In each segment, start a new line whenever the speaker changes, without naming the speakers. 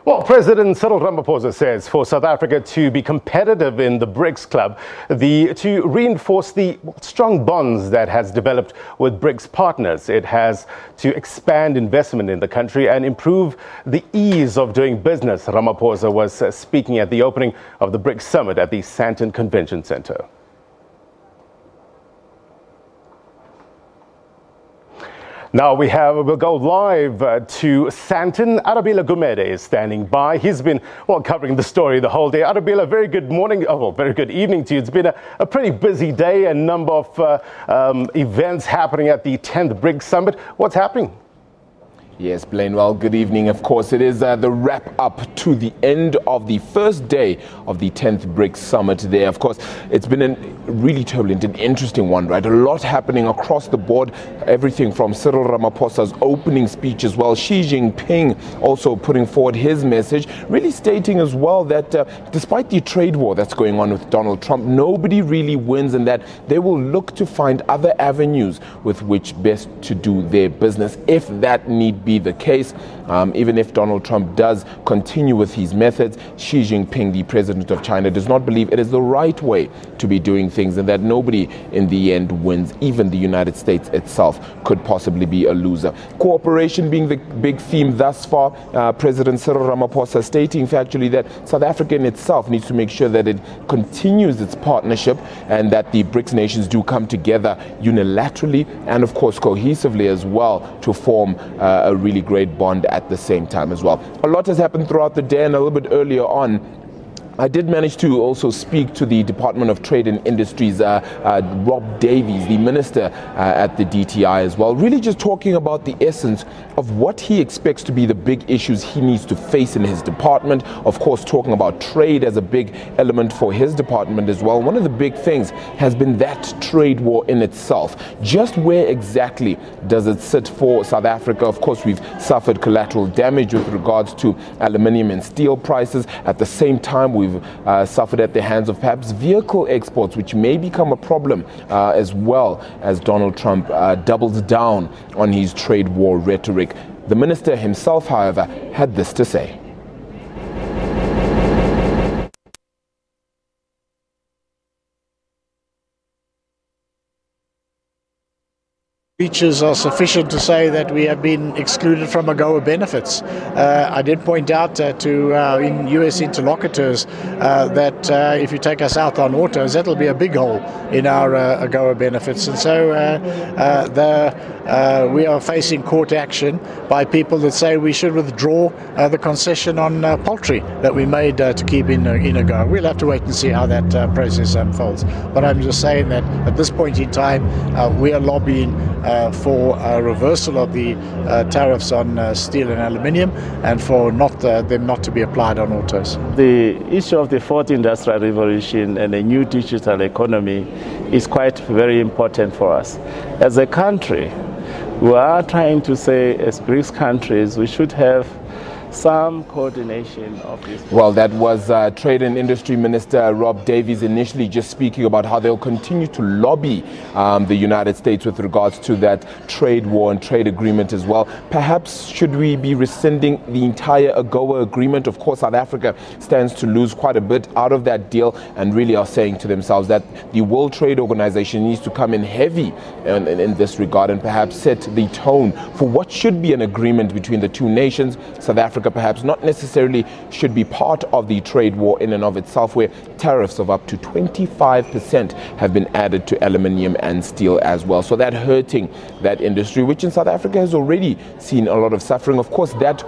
Well, President Cyril Ramaphosa says for South Africa to be competitive in the BRICS club, to reinforce the strong bonds that has developed with BRICS partners. It has to expand investment in the country and improve the ease of doing business. Ramaphosa was speaking at the opening of the BRICS summit at the Sandton Convention Centre. Now we'll go live to Sandton. Arabile Gumede is standing by. He's been, covering the story the whole day. Arabile, very good morning, very good evening to you. It's been a pretty busy day, a number of events happening at the 10th BRICS Summit. What's happening?
Yes, Blaine, well, good evening. Of course, it is the wrap up to the end of the first day of the 10th BRICS Summit there. Of course, it's been a really turbulent and interesting one, right? A lot happening across the board, everything from Cyril Ramaphosa's opening speech as well. Xi Jinping also putting forward his message, really stating as well that despite the trade war that's going on with Donald Trump, nobody really wins and that they will look to find other avenues with which best to do their business if that need be the case. Even if Donald Trump does continue with his methods, Xi Jinping, the president of China, does not believe it is the right way to be doing things and that nobody in the end wins. Even the United States itself could possibly be a loser. Cooperation being the big theme thus far. President Cyril Ramaphosa stating factually that South Africa in itself needs to make sure that it continues its partnership and that the BRICS nations do come together unilaterally and of course cohesively as well to form a really great bond at the same time as well. A lot has happened throughout the day, and a little bit earlier on I did manage to also speak to the Department of Trade and Industries, Rob Davies, the minister at the DTI as well, really just talking about the essence of what he expects to be the big issues he needs to face in his department. Of course, talking about trade as a big element for his department as well. One of the big things has been that trade war in itself. Just where exactly does it sit for South Africa? Of course, we've suffered collateral damage with regards to aluminium and steel prices. At the same time, we've suffered at the hands of perhaps vehicle exports, which may become a problem as well as Donald Trump doubles down on his trade war rhetoric. The minister himself, however, had this to say.
Features are sufficient to say that we have been excluded from AGOA benefits. I did point out in US interlocutors that if you take us out on autos, that'll be a big hole in our AGOA benefits. And so we are facing court action by people that say we should withdraw the concession on poultry that we made to keep in AGOA. We'll have to wait and see how that process unfolds. But I'm just saying that at this point in time, we are lobbying for a reversal of the tariffs on steel and aluminium and for them not to be applied on autos.
The issue of the fourth industrial revolution and a new digital economy is quite very important for us. As a country, we are trying to say as BRICS countries we should have some coordination of this.
Well, that was Trade and Industry Minister Rob Davies initially just speaking about how they'll continue to lobby the United States with regards to that trade war and trade agreement as well. Perhaps should we be rescinding the entire AGOA agreement? Of course, South Africa stands to lose quite a bit out of that deal and really are saying to themselves that the World Trade Organization needs to come in heavy in this regard and perhaps set the tone for what should be an agreement between the two nations. South Africa perhaps not necessarily should be part of the trade war in and of itself, where tariffs of up to 25% have been added to aluminium and steel as well. So that hurting that industry, which in South Africa has already seen a lot of suffering. Of course, that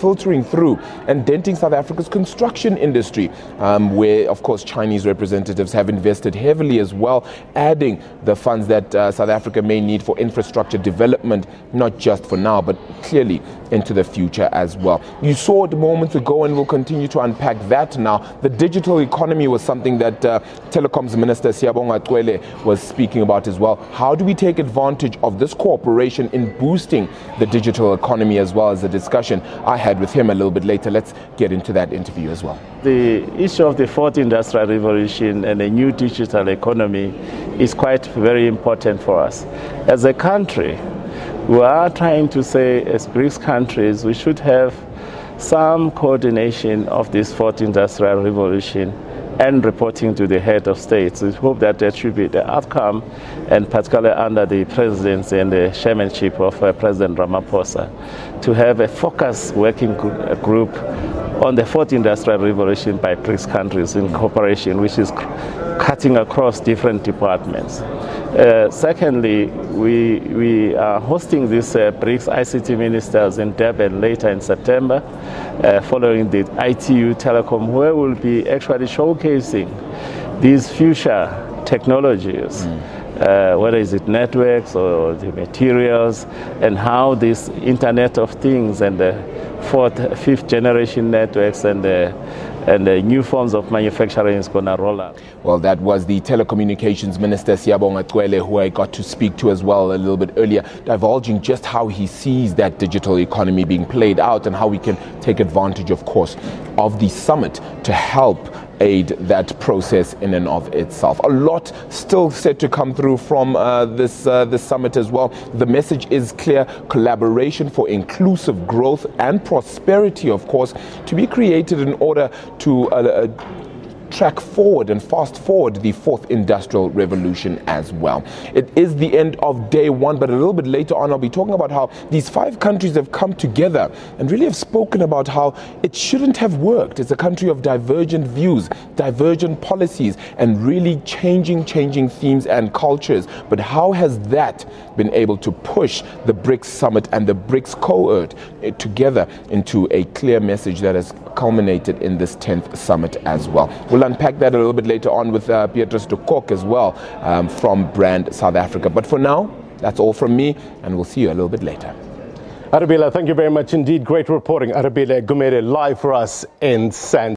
filtering through and denting South Africa's construction industry, where of course Chinese representatives have invested heavily as well, adding the funds that South Africa may need for infrastructure development, not just for now, but clearly into the future as well. You saw it moments ago and we'll continue to unpack that now. The digital economy was something that Telecoms Minister Siyabonga Cwele was speaking about as well. How do we take advantage of this cooperation in boosting the digital economy, as well as the discussion I had with him a little bit later? Let's get into that interview as well.
The issue of the fourth industrial revolution and a new digital economy is quite very important for us. As a country, we are trying to say as BRICS countries we should have some coordination of this fourth industrial revolution and reporting to the head of states. We hope that that should be the outcome, and particularly under the presidency and the chairmanship of President Ramaphosa, to have a focused working group on the fourth industrial revolution by BRICS countries in cooperation, which is cutting across different departments. Secondly, we are hosting these BRICS ICT ministers in Durban later in September, following the ITU Telecom, where we'll be actually showcasing these future technologies, whether it's networks or the materials, and how this Internet of Things and the fourth, fifth generation networks and the new forms of manufacturing is going to roll out.
Well, that was the Telecommunications Minister, Siyabonga Cwele, who I got to speak to as well a little bit earlier, divulging just how he sees that digital economy being played out and how we can take advantage, of course, of the summit to help aid that process in and of itself. A lot still set to come through from this summit as well. The message is clear: collaboration for inclusive growth and prosperity, of course, to be created in order to track forward and fast forward the fourth industrial revolution as well. It is the end of day one, but a little bit later on I'll be talking about how these 5 countries have come together and really have spoken about how it shouldn't have worked. It's a country of divergent views, divergent policies, and really changing themes and cultures. But how has that been able to push the BRICS summit and the BRICS cohort together into a clear message that has culminated in this 10th summit as well? We'll unpack that a little bit later on with Beatrice de Kock as well from Brand South Africa. But for now, that's all from me, and we'll see you a little bit later.
Arabile, thank you very much indeed. Great reporting. Arabile Gumede live for us in Sandton.